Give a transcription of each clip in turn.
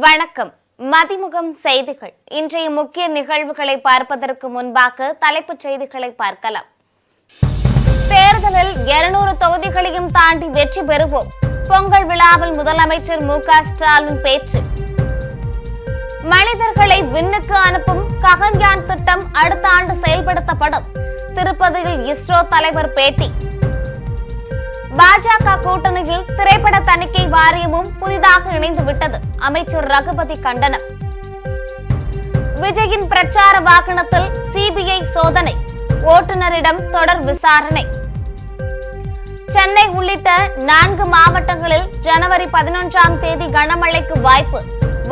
வணக்கம். மதிமுகம் செய்திகள். இன்றைய முக்கிய நிகழ்வுகளை பார்ப்பதற்கு முன்பாக தலைப்புச் செய்திகளை பார்க்கலாம். தேர்தலில் 200 தொகுதிகளையும் தாண்டி வெற்றி பெறுவோம். பொங்கல் விழாவில் முதலமைச்சர் மு.க.ஸ்டாலின் பேச்சு. மனிதர்களை விண்ணுக்கு அனுப்பும் ககன்யான் திட்டம் அடுத்த ஆண்டு செயல்படுத்தப்படும். திருப்பதியில் இஸ்ரோ தலைவர் பேட்டி. பாஜக கூட்டணியில் திரைப்பட தணிக்கை வாரியமும் புதிதாக இணைந்து விட்டது. அமைச்சர் ரகுபதி கண்டனம். விஜயின் பிரச்சார வாகனத்தில் சிபிஐ சோதனை. ஓட்டுநரிடம் தொடர் விசாரணை. சென்னை உள்ளிட்ட 4 மாவட்டங்களில் ஜனவரி 11ஆம் தேதி கனமழைக்கு வாய்ப்பு.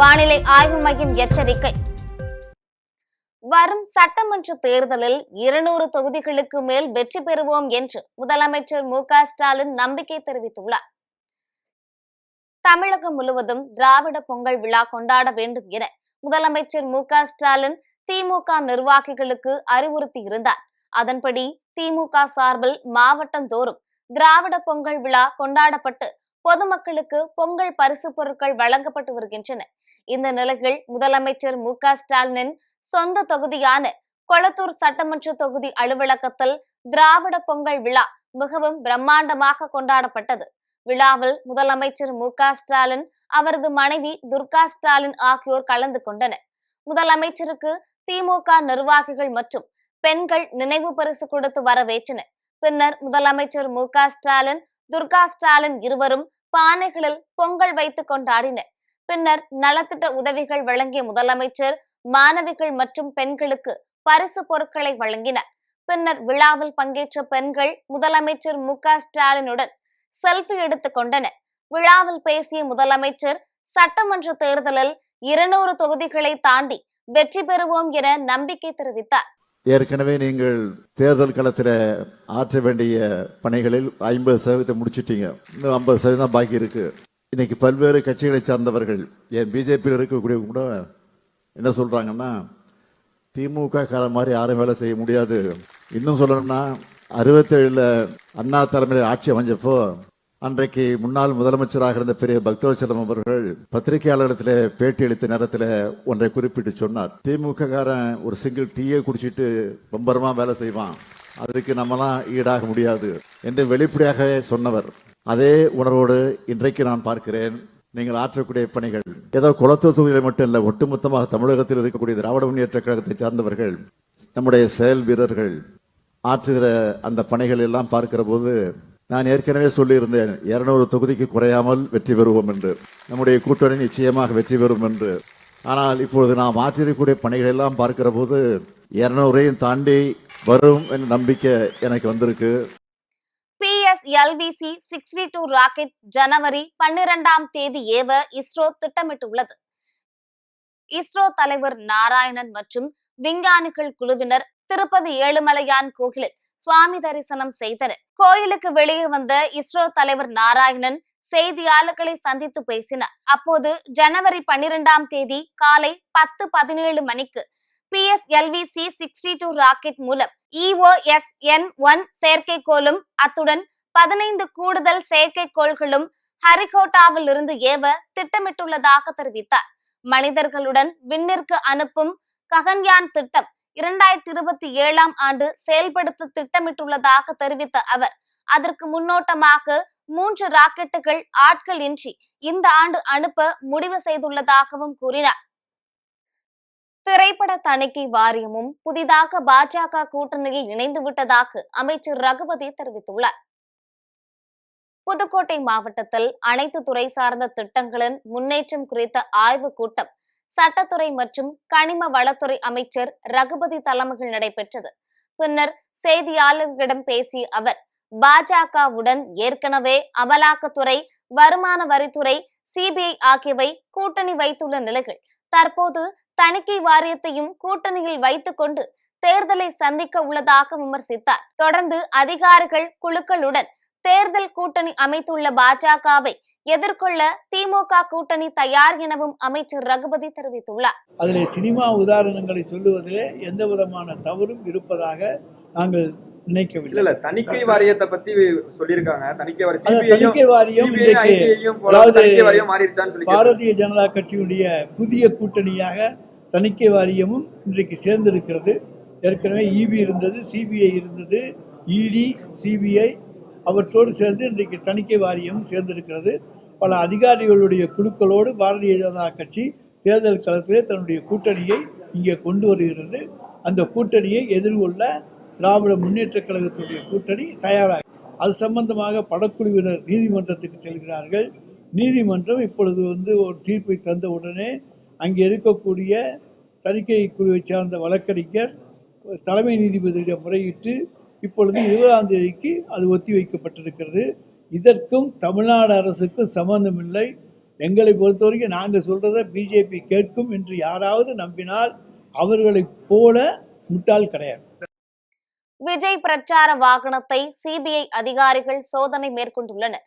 வானிலை ஆய்வு மையம் எச்சரிக்கை. வரும் சட்டமன்ற தேர்தலில் 200 தொகுதிகளுக்கு மேல் வெற்றி பெறுவோம் என்று முதலமைச்சர் மு.க.ஸ்டாலின் நம்பிக்கை தெரிவித்துள்ளார். தமிழகம் முழுவதும் திராவிட பொங்கல் விழா கொண்டாட வேண்டும் என முதலமைச்சர் மு.க.ஸ்டாலின் திமுக நிர்வாகிகளுக்கு அறிவுறுத்தியிருந்தார். அதன்படி திமுக சார்பில் மாவட்டந்தோறும் திராவிட பொங்கல் விழா கொண்டாடப்பட்டு பொதுமக்களுக்கு பொங்கல் பரிசு பொருட்கள் வழங்கப்பட்டு வருகின்றன. இந்த நிலையில் முதலமைச்சர் மு.க.ஸ்டாலினின் சொந்த தொகுதியான கொளத்தூர் சட்டமன்ற தொகுதி அலுவலகத்தில் திராவிட பொங்கல் விழா மிகவும் பிரம்மாண்டமாக கொண்டாடப்பட்டது. விழாவில் முதலமைச்சர் மு.க.ஸ்டாலின், அவரது மனைவி துர்கா ஸ்டாலின் ஆகியோர் கலந்து கொண்டனர். முதலமைச்சருக்கு திமுக நிர்வாகிகள் மற்றும் பெண்கள் நினைவு பரிசு கொடுத்து வரவேற்றனர். பின்னர் முதலமைச்சர் மு.க.ஸ்டாலின், துர்கா ஸ்டாலின் இருவரும் பானைகளில் பொங்கல் வைத்து கொண்டாடினர். பின்னர் நலத்திட்ட உதவிகள் வழங்கிய முதலமைச்சர் மாணவிகள் மற்றும் பெண்களுக்கு பரிசு பொருட்களை வழங்கினார். பின்னர் விழாவில் பங்கேற்ற பெண்கள் முதலமைச்சர் மு.க.ஸ்டாலினுடன் செல்ஃபி எடுத்துக் கொண்டனர். விழாவில் பேசிய முதலமைச்சர், சட்டமன்ற தேர்தலில் 200 தொகுதிகளை தாண்டி வெற்றி பெறுவோம் என நம்பிக்கை தெரிவித்தார். ஏற்கனவே நீங்கள் தேர்தல் களத்தில் ஆற்ற வேண்டிய பணிகளில் 50% முடிச்சிட்டீங்க. இன்னும் 50% பாக்கி இருக்கு. இன்னைக்கு பல்வேறு கட்சிகளை சார்ந்தவர்கள், என் பிஜேபியில் இருக்கக்கூடிய கூட என்ன சொல்றாங்கன்னா, திமுக காலம் மாதிரி யாரும் வேலை செய்ய முடியாது. இன்னும் சொல்லணும்னா 67 அண்ணா தலைமையில் ஆட்சி அமைஞ்சப்போ அன்றைக்கு முன்னாள் முதலமைச்சராக இருந்த பெரிய பக்தவச்சலம் அவர்கள் பத்திரிகையாளர்களிடத்தில் பேட்டி அளித்த நேரத்தில் ஒன்றை குறிப்பிட்டு சொன்னார். திமுக காரன் ஒரு சிங்கிள் டீயை குடிச்சிட்டு பம்பரமா வேலை செய்வான், அதுக்கு நம்மலாம் ஈடாக முடியாது என்று வெளிப்படையாக சொன்னவர். அதே உணர்வோடு இன்றைக்கு நான் பார்க்கிறேன். நீங்கள் ஆற்றக்கூடிய பணிகள் ஏதோ குளத்தூர் தொகுதியில் மட்டும் இல்ல, ஒட்டுமொத்தமாக தமிழகத்தில் இருக்கக்கூடிய திராவிட முன்னேற்ற கழகத்தை சார்ந்தவர்கள், நம்முடைய செயல் வீரர்கள் ஆற்றுகிற அந்த பணிகள் எல்லாம் பார்க்கிற போது நான் ஏற்கனவே சொல்லியிருந்தேன், 200 தொகுதிக்கு குறையாமல் வெற்றி பெறுவோம் என்று. நம்முடைய கூட்டணி நிச்சயமாக வெற்றி பெறும் என்று. ஆனால் இப்பொழுது நாம் ஆற்றிருக்கக்கூடிய பணிகள் எல்லாம் பார்க்கிற போது 200ஐயும் தாண்டி வரும் என்ற நம்பிக்கை எனக்கு வந்திருக்கு. PSLV-C 62 ராக்கெட் ஜனவரி 12ஆம் தேதி ஏவ இஸ்ரோ திட்டமிட்டுள்ளது. இஸ்ரோ தலைவர் நாராயணன் மற்றும் விஞ்ஞானிகள் குழுவினர் திருப்பதி ஏழுமலையான் கோயிலில் சுவாமி தரிசனம் செய்தனர். கோயிலுக்கு வெளியே வந்த இஸ்ரோ தலைவர் நாராயணன் செய்தியாளர்களை சந்தித்து பேசினார். அப்போது ஜனவரி 12ஆம் தேதி காலை 10:17 மணிக்கு PSLV-C 62 ராக்கெட் மூலம் EOSN-1 செயற்கைக்கோளும் அத்துடன் 15 கூடுதல் செயற்கைக்கோள்களும் ஹரிகோட்டாவில் இருந்து ஏவ திட்டமிட்டுள்ளதாக தெரிவித்தார். மனிதர்களுடன் விண்ணிற்கு அனுப்பும் ககன்யான் திட்டம் 2027ஆம் ஆண்டு செயல்படுத்த திட்டமிட்டுள்ளதாக தெரிவித்த அவர், அதற்கு முன்னோட்டமாக 3 ராக்கெட்டுகள் ஆட்கள் இன்றி இந்த ஆண்டு அனுப்ப முடிவு செய்துள்ளதாகவும் கூறினார். திரைப்பட தணிக்கை வாரியமும் புதிதாக பாஜக கூட்டணியில் இணைந்து விட்டதாக அமைச்சர் ரகுபதி தெரிவித்துள்ளார். புதுக்கோட்டை மாவட்டத்தில் அனைத்து துறை சார்ந்த திட்டங்களின் முன்னேற்றம் குறித்த ஆய்வு கூட்டம் சட்டத்துறை மற்றும் கனிம வளத்துறை அமைச்சர் ரகுபதி தலைமையில் நடைபெற்றது. பின்னர் செய்தியாளர்களிடம் பேசிய அவர், பாஜகவுடன் ஏற்கனவே அமலாக்கத்துறை, வருமான வரித்துறை, சிபிஐ ஆகியவை கூட்டணி வைத்துள்ள நிலையில் தற்போது தணிக்கை வாரியத்தையும் கூட்டணியில் வைத்துக் கொண்டு தேர்தலை சந்திக்க உள்ளதாக விமர்சித்தார். தொடர்ந்து அதிகாரிகள் குழுக்களுடன் தேர்தல் கூட்டணி அமைத்துள்ள பாஜகவை எதிர்கொள்ள திமுக கூட்டணி தயார் எனவும் அமைச்சர் ரகுபதி தெரிவித்துள்ளார். அதிலே சினிமா உதாரணங்களை சொல்லுவதிலே எந்த விதமான தவறும் இருப்பதாக நாங்கள் நினைக்கவில்லை. இல்ல தணிக்கை வாரியத்தை பத்தி சொல்லியிருக்காங்க. தணிக்கை வாரியம் பாரதிய ஜனதா கட்சியுடைய புதிய கூட்டணியாக தணிக்கை வாரியமும் இன்றைக்கு சேர்ந்திருக்கிறது. ஏற்கனவே இபி இருந்தது, சிபிஐ இருந்தது, இடி, சிபிஐ அவற்றோடு சேர்ந்து இன்றைக்கு தணிக்கை வாரியம் சேர்ந்திருக்கிறது. பல அதிகாரிகளுடைய குழுக்களோடு பாரதிய ஜனதா கட்சி தேர்தல் களத்திலே தன்னுடைய கூட்டணியை இங்கே கொண்டு வருகிறது. அந்த கூட்டணியை எதிர்கொள்ள திராவிட முன்னேற்ற கழகத்துடைய கூட்டணி தயாராக, அது சம்பந்தமாக படக்குழுவினர் நீதிமன்றத்துக்கு செல்கிறார்கள். நீதிமன்றம் இப்பொழுது ஒரு தீர்ப்பை தந்த உடனே அங்கே இருக்கக்கூடிய தணிக்கை குழுவை சார்ந்த வழக்கறிஞர் தலைமை நீதிபதியிடம் முறையிட்டு இப்பொழுது 20ஆம் தேதிக்கு அது ஒத்தி வைக்கப்பட்டிருக்கிறது. இதற்கும் தமிழ்நாடு அரசுக்கும் சம்பந்தமில்லை. எங்களை பொறுத்தவரைக்கும் நாங்கள் சொல்றதை பிஜேபி கேட்கும் என்று யாராவது நம்பினால் அவர்களைப் போல முட்டாள் கிடையாது. விஜய் பிரச்சார வாகனத்தை சிபிஐ அதிகாரிகள் சோதனை மேற்கொண்டுள்ளனர்.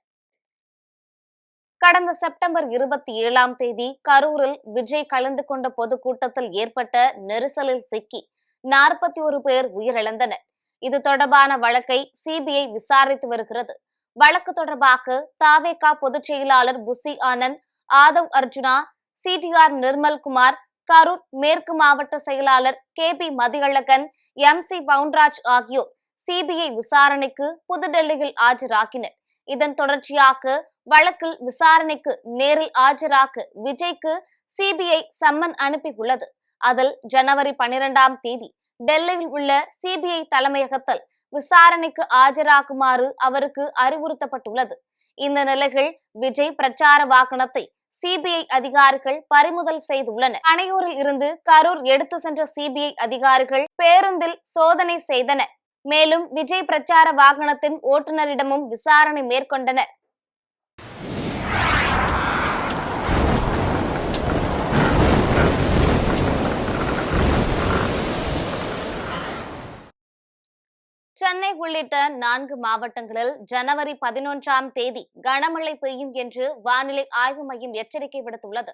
கடந்த செப்டம்பர் 27ஆம் தேதி கரூரில் விஜய் கலந்து கொண்ட பொதுக்கூட்டத்தில் ஏற்பட்ட நெரிசலில் சிக்கி 41 பேர் உயிரிழந்தனர். இது தொடர்பான வழக்கை சிபிஐ விசாரித்து வருகிறது. வழக்கு தொடர்பாக தாவேகா பொதுச் செயலாளர் புசி ஆனந்த், ஆதவ் அர்ஜுனா, சிடிஆர் நிர்மல்குமார், கரூர் மேற்கு மாவட்ட செயலாளர் KB மதியழகன், MC பவுன்ராஜ் ஆகியோர் சிபிஐ விசாரணைக்கு புதுடெல்லியில் ஆஜராகினர். இதன் தொடர்ச்சியாக வழக்கில் விசாரணைக்கு நேரில் ஆஜராக விஜய்க்கு சிபிஐ சம்மன் அனுப்பியுள்ளது. அதில் ஜனவரி 12ஆம் தேதி டெல்லியில் உள்ள சிபிஐ தலைமையகத்தில் விசாரணைக்கு ஆஜராகுமாறு அவருக்கு அறிவுறுத்தப்பட்டுள்ளது. இந்த நிலையில் விஜய் பிரச்சார வாகனத்தை சிபிஐ அதிகாரிகள் பறிமுதல் செய்துள்ளனர். பனையூரில் இருந்து கரூர் எடுத்து சென்ற சிபிஐ அதிகாரிகள் பேருந்தில் சோதனை செய்தனர். மேலும் விஜய் பிரச்சார வாகனத்தின் ஓட்டுநரிடமும் விசாரணை மேற்கொண்டனர். சென்னை உள்ளிட்ட 4 மாவட்டங்களில் ஜனவரி 11ஆம் தேதி கனமழை பெய்யும் என்று வானிலை ஆய்வு மையம் எச்சரிக்கை விடுத்துள்ளது.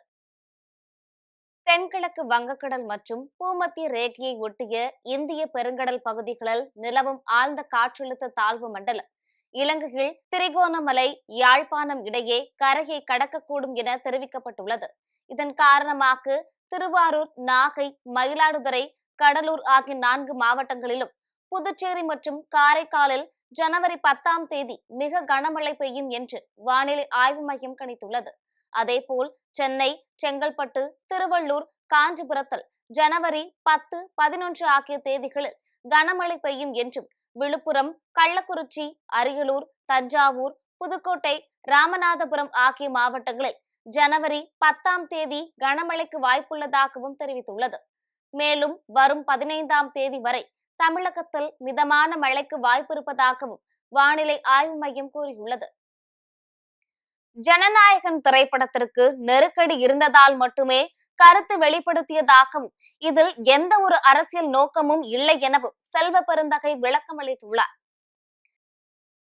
தென்கிழக்கு வங்கக்கடல் மற்றும் பூமத்திய ரேகையை ஒட்டிய இந்திய பெருங்கடல் பகுதிகளில் நிலவும் ஆழ்ந்த காற்றழுத்த தாழ்வு மண்டலம் இலங்கையில் திரிகோணமலை, யாழ்ப்பாணம் இடையே கரையை கடக்கக்கூடும் என தெரிவிக்கப்பட்டுள்ளது. இதன் காரணமாக திருவாரூர், நாகை, மயிலாடுதுறை, கடலூர் ஆகிய 4 மாவட்டங்களிலும் புதுச்சேரி மற்றும் காரைக்காலில் ஜனவரி 10ஆம் தேதி மிக கனமழை பெய்யும் என்று வானிலை ஆய்வு மையம் கணித்துள்ளது. அதேபோல் சென்னை, செங்கல்பட்டு, திருவள்ளூர், காஞ்சிபுரத்தில் ஜனவரி 10, 11 ஆகிய தேதிகளில் கனமழை பெய்யும் என்றும், விழுப்புரம், கள்ளக்குறிச்சி, அரியலூர், தஞ்சாவூர், புதுக்கோட்டை, ராமநாதபுரம் ஆகிய மாவட்டங்களில் ஜனவரி 10ஆம் தேதி கனமழைக்கு வாய்ப்புள்ளதாகவும் தெரிவித்துள்ளது. மேலும் வரும் 15ஆம் தேதி வரை தமிழகத்தில் மிதமான மழைக்கு வாய்ப்பு இருப்பதாகவும் வானிலை ஆய்வு மையம் கூறியுள்ளது. ஜனநாயகன் திரைப்படத்திற்கு நெருக்கடி இருந்ததால் மட்டுமே கருத்து வெளிப்படுத்தியதாகவும், இதில் எந்த ஒரு அரசியல் நோக்கமும் இல்லை எனவும் செல்வ பெருந்தகை விளக்கம் அளித்துள்ளார்.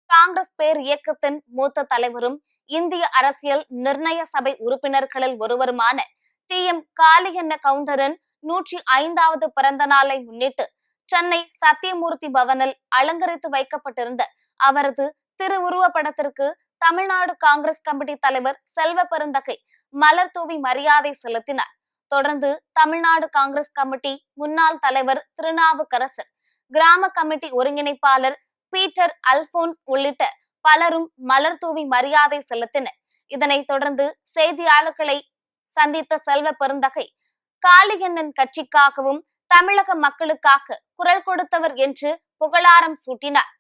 காங்கிரஸ் பேர் இயக்கத்தின் மூத்த தலைவரும் இந்திய அரசியல் நிர்ணய சபை உறுப்பினர்களில் ஒருவருமான TM காளியண்ண கவுண்டரின் 105வது பிறந்த நாளை முன்னிட்டு சென்னை சத்தியமூர்த்தி பவனில் அலங்கரித்து வைக்கப்பட்டிருந்த அவரது திருவுருவ படத்திற்கு தமிழ்நாடு காங்கிரஸ் கமிட்டி தலைவர் செல்வ பெருந்தகை மலர் தூவி மரியாதை செலுத்தினார். தொடர்ந்து தமிழ்நாடு காங்கிரஸ் கமிட்டி முன்னாள் தலைவர் திருநாவுக்கரசர், கிராம கமிட்டி ஒருங்கிணைப்பாளர் பீட்டர் அல்போன்ஸ் உள்ளிட்ட பலரும் மலர் தூவி மரியாதை செலுத்தினர். இதனைத் தொடர்ந்து செய்தியாளர்களை சந்தித்த செல்வ பெருந்தகை காளியண்ணன் கட்சிக்காகவும் தமிழக மக்களுக்காக குரல் கொடுத்தவர் என்று புகழாரம் சூட்டினார்.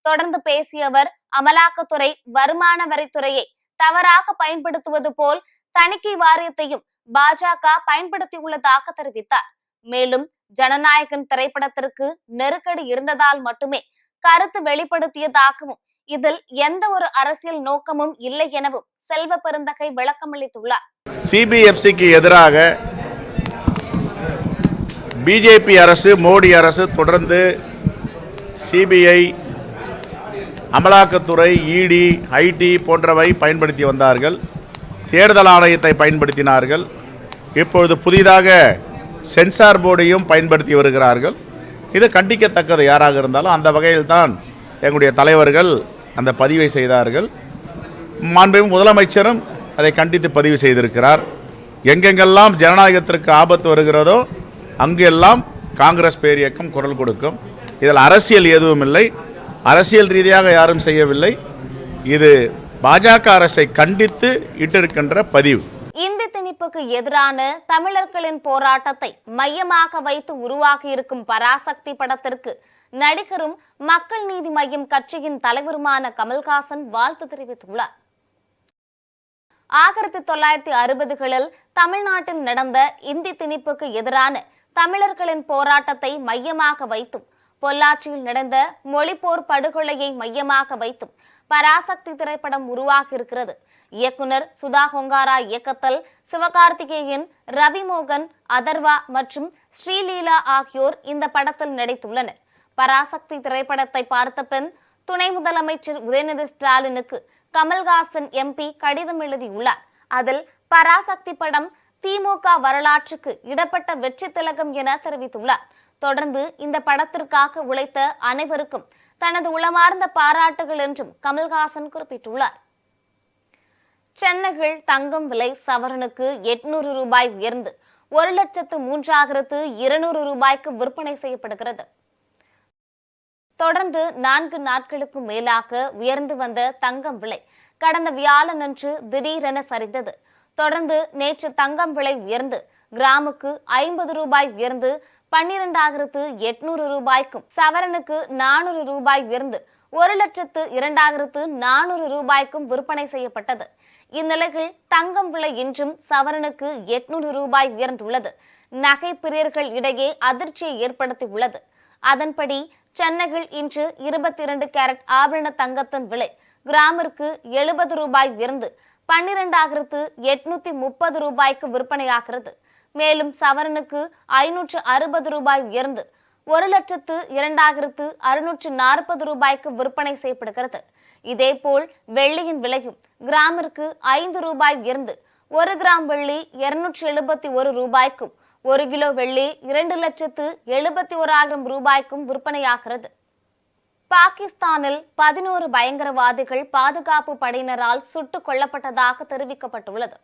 தொடர்ந்து பேசிய அவர், அமலாக்கத்துறை, வருமான வரித்துறையை தவறாக பயன்படுத்துவது போல் தணிக்கை வாரியத்தையும் பாஜக பயன்படுத்தியுள்ளதாக தெரிவித்தார். மேலும் ஜனநாயகன் திரைப்படத்திற்கு நெருக்கடி இருந்ததால் மட்டுமே கருத்து வெளிப்படுத்தியதாகவும், இதில் எந்த ஒரு அரசியல் நோக்கமும் இல்லை எனவும் செல்வ பெருந்தகை விளக்கமளித்துள்ளார். சிபிஎஃப்சிக்கு எதிராக பிஜேபி அரசு, மோடி அரசு தொடர்ந்து சிபிஐ, அமலாக்கத்துறை, இடி, ஐடி போன்றவை பயன்படுத்தி வந்தார்கள். தேர்தல் ஆணையத்தை பயன்படுத்தினார்கள். இப்பொழுது புதிதாக சென்சார் போர்டையும் பயன்படுத்தி வருகிறார்கள். இது கண்டிக்கத்தக்கது. யாராக இருந்தாலும் அந்த வகையில் தான் எங்களுடைய தலைவர்கள் அந்த பதிவை செய்தார்கள். மாண்புமிகு முதலமைச்சரும் அதை கண்டித்து பதிவு செய்திருக்கிறார். எங்கெங்கெல்லாம் ஜனநாயகத்திற்கு ஆபத்து வருகிறதோ அங்கெல்லாம் காங்கிரஸ் பேரியக்கம் குரல் கொடுக்கும். இதில் அரசியல் எதுவும் இல்லை, அரசியல் ரீதியாக யாரும் செய்யவில்லை. இது பாஜக அரசை கண்டித்து இட்டிருக்கின்ற பதிவு. இந்தி திணிப்புக்கு எதிரான தமிழர்களின் போராட்டத்தை மையமாக வைத்து உருவாகியிருக்கும் பராசக்தி படத்திற்கு நடிகரும் மக்கள் நீதி மய்யம் கட்சியின் தலைவருமான கமல்ஹாசன் வாழ்த்து தெரிவித்துள்ளார். 1960களில் தமிழ்நாட்டில் நடந்த இந்தி திணிப்புக்கு எதிரான தமிழர்களின் போராட்டத்தை மையமாக வைத்தும் பொள்ளாச்சியில் நடந்த மொழிப்போர் படுகொலையை மையமாக வைத்தும் பராசக்தி திரைப்படம் உருவாகியிருக்கிறது. இயக்குனர் சுதா ஹொங்காரா இயக்கத்தில் சிவகார்த்திகேயன், ரவிமோகன், அதர்வா மற்றும் ஸ்ரீலீலா ஆகியோர் இந்த படத்தில் நடித்துள்ளனர். பராசக்தி திரைப்படத்தை பார்த்த பின் துணை முதலமைச்சர் உதயநிதி ஸ்டாலினுக்கு கமல்ஹாசன் எம்பி கடிதம் எழுதியுள்ளார். அதில் பராசக்தி படம் திமுக வரலாற்றுக்கு இடப்பட்ட வெற்றி திலகம் என தெரிவித்துள்ளார். தொடர்ந்து இந்த படத்திற்காக உழைத்த அனைவருக்கும் தனது உளமார்ந்த பாராட்டுகள் என்றும் கமல்ஹாசன் குறிப்பிட்டுள்ளார். சென்னையில் தங்கம் விலை சவரனுக்கு 800 ரூபாய் உயர்ந்து 1,03,200 ரூபாய்க்கு விற்பனை செய்யப்படுகிறது. தொடர்ந்து 4 நாட்களுக்கு மேலாக உயர்ந்து வந்த தங்கம் விலை கடந்த வியாழனன்று திடீரென சரிந்தது. தொடர்ந்து நேற்று தங்கம் விலை உயர்ந்து கிராமுக்கு 50 ரூபாய் உயர்ந்து 12,800 ரூபாய்க்கும், சவரனுக்கு 400 ரூபாய் உயர்ந்து 1,02,400 ரூபாய்க்கும் விற்பனை செய்யப்பட்டது. இந்நிலையில் தங்கம் விலை இன்றும் சவரனுக்கு 800 ரூபாய் உயர்ந்துள்ளது. நகை பிரியர்கள் இடையே அதிர்ச்சியை ஏற்படுத்தியுள்ளது. அதன்படி சென்னையில் இன்று 22 கேரட் ஆபரண தங்கத்தின் விலை கிராமிற்கு 70 ரூபாய் உயர்ந்து 12,830 ரூபாய்க்கு விற்பனையாகிறது. மேலும் சவரனுக்கு 560 ரூபாய் உயர்ந்து 1,02,640 ரூபாய்க்கு விற்பனை செய்யப்படுகிறது. இதேபோல் வெள்ளியின் விலையும் கிராமிற்கு 5 ரூபாய் உயர்ந்து 1 கிராம் வெள்ளி 271 ரூபாய்க்கும், 1 கிலோ வெள்ளி 2,71,000 ரூபாய்க்கும் விற்பனையாகிறது. பாகிஸ்தானில் 11 பயங்கரவாதிகள் பாதுகாப்பு படையினரால் சுட்டுக் கொல்லப்பட்டதாக தெரிவிக்கப்பட்டுள்ளது.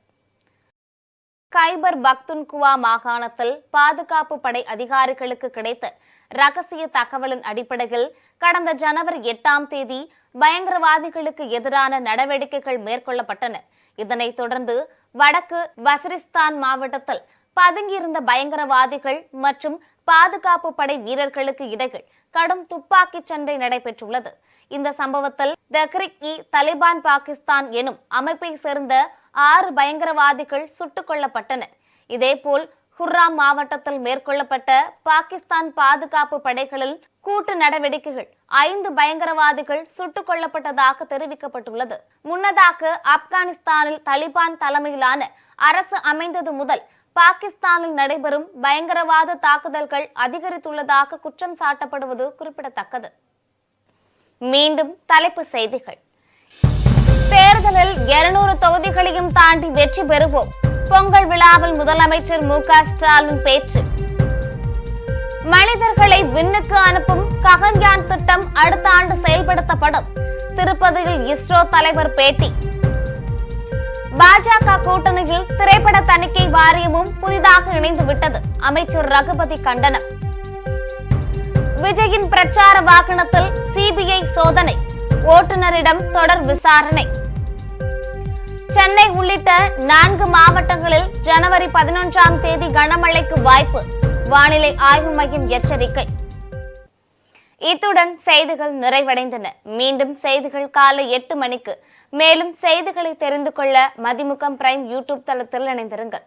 கைபர் பக்துன்குவா மாகாணத்தில் பாதுகாப்பு படை அதிகாரிகளுக்கு கிடைத்த ரகசிய தகவலின் அடிப்படையில் கடந்த ஜனவரி 8ஆம் தேதி பயங்கரவாதிகளுக்கு எதிரான நடவடிக்கைகள் மேற்கொள்ளப்பட்டன. இதனைத் தொடர்ந்து வடக்கு வசிரிஸ்தான் மாவட்டத்தில் பதுங்கியிருந்த பயங்கரவாதிகள் மற்றும் பாதுகாப்பு படை வீரர்களுக்கு இடையில் கடும் துப்பாக்கி சண்டை நடைபெற்றுள்ளது. இந்த சம்பவத்தில் தெஹ்ரிக்-இ-தலிபான் பாகிஸ்தான் எனும் அமைப்பை சேர்ந்த 6 பயங்கரவாதிகள் சுட்டுக் கொல்லப்பட்டனர். இதேபோல் குர்ராம் மாவட்டத்தில் மேற்கொள்ளப்பட்ட பாகிஸ்தான் பாதுகாப்பு படைகளில் கூட்டு நடவடிக்கைகள் 5 பயங்கரவாதிகள் சுட்டுக் கொல்லப்பட்டதாக தெரிவிக்கப்பட்டுள்ளது. முன்னதாக ஆப்கானிஸ்தானில் தலிபான் தலைமையிலான அரசு அமைந்தது முதல் பாகிஸ்தானில் நடைபெறும் பயங்கரவாத தாக்குதல்கள் அதிகரித்துள்ளதாக குற்றம் சாட்டப்படுவது குறிப்பிடத்தக்கது. மீண்டும் தலைப்புச் செய்திகள். தேர்தலில் 200 தொகுதிகளையும் தாண்டி வெற்றி பெறுவோம். பொங்கல் விழாவில் முதலமைச்சர் மு.க. ஸ்டாலின் பேச்சு. மனிதர்களை விண்ணுக்கு அனுப்பும் ககன்யான் திட்டம் அடுத்த ஆண்டு செயல்படுத்தப்படும். திருப்பதியில் இஸ்ரோ தலைவர் பேட்டி. பாஜக கூட்டணியில் திரைப்பட தணிக்கை வாரியமும் புதிதாக இணைந்து விட்டது. அமைச்சர் ரகுபதி கண்டனம். விஜயின் பிரச்சார வாகனத்தில் சிபிஐ சோதனை, ஓட்டுநரிடம் தொடர் விசாரணை. சென்னை உள்ளிட்ட 4 மாவட்டங்களில் ஜனவரி 11ஆம் தேதி கனமழைக்கு வாய்ப்பு, வானிலை ஆய்வு மையம் எச்சரிக்கை. இத்துடன் செய்திகள் நிறைவடைந்தன. மீண்டும் செய்திகள் காலை 8 மணிக்கு. மேலும் செய்திகளை தெரிந்து கொள்ள மதிமுகம் பிரைம் யூடியூப் தளத்தில் இணைந்திருங்கள்.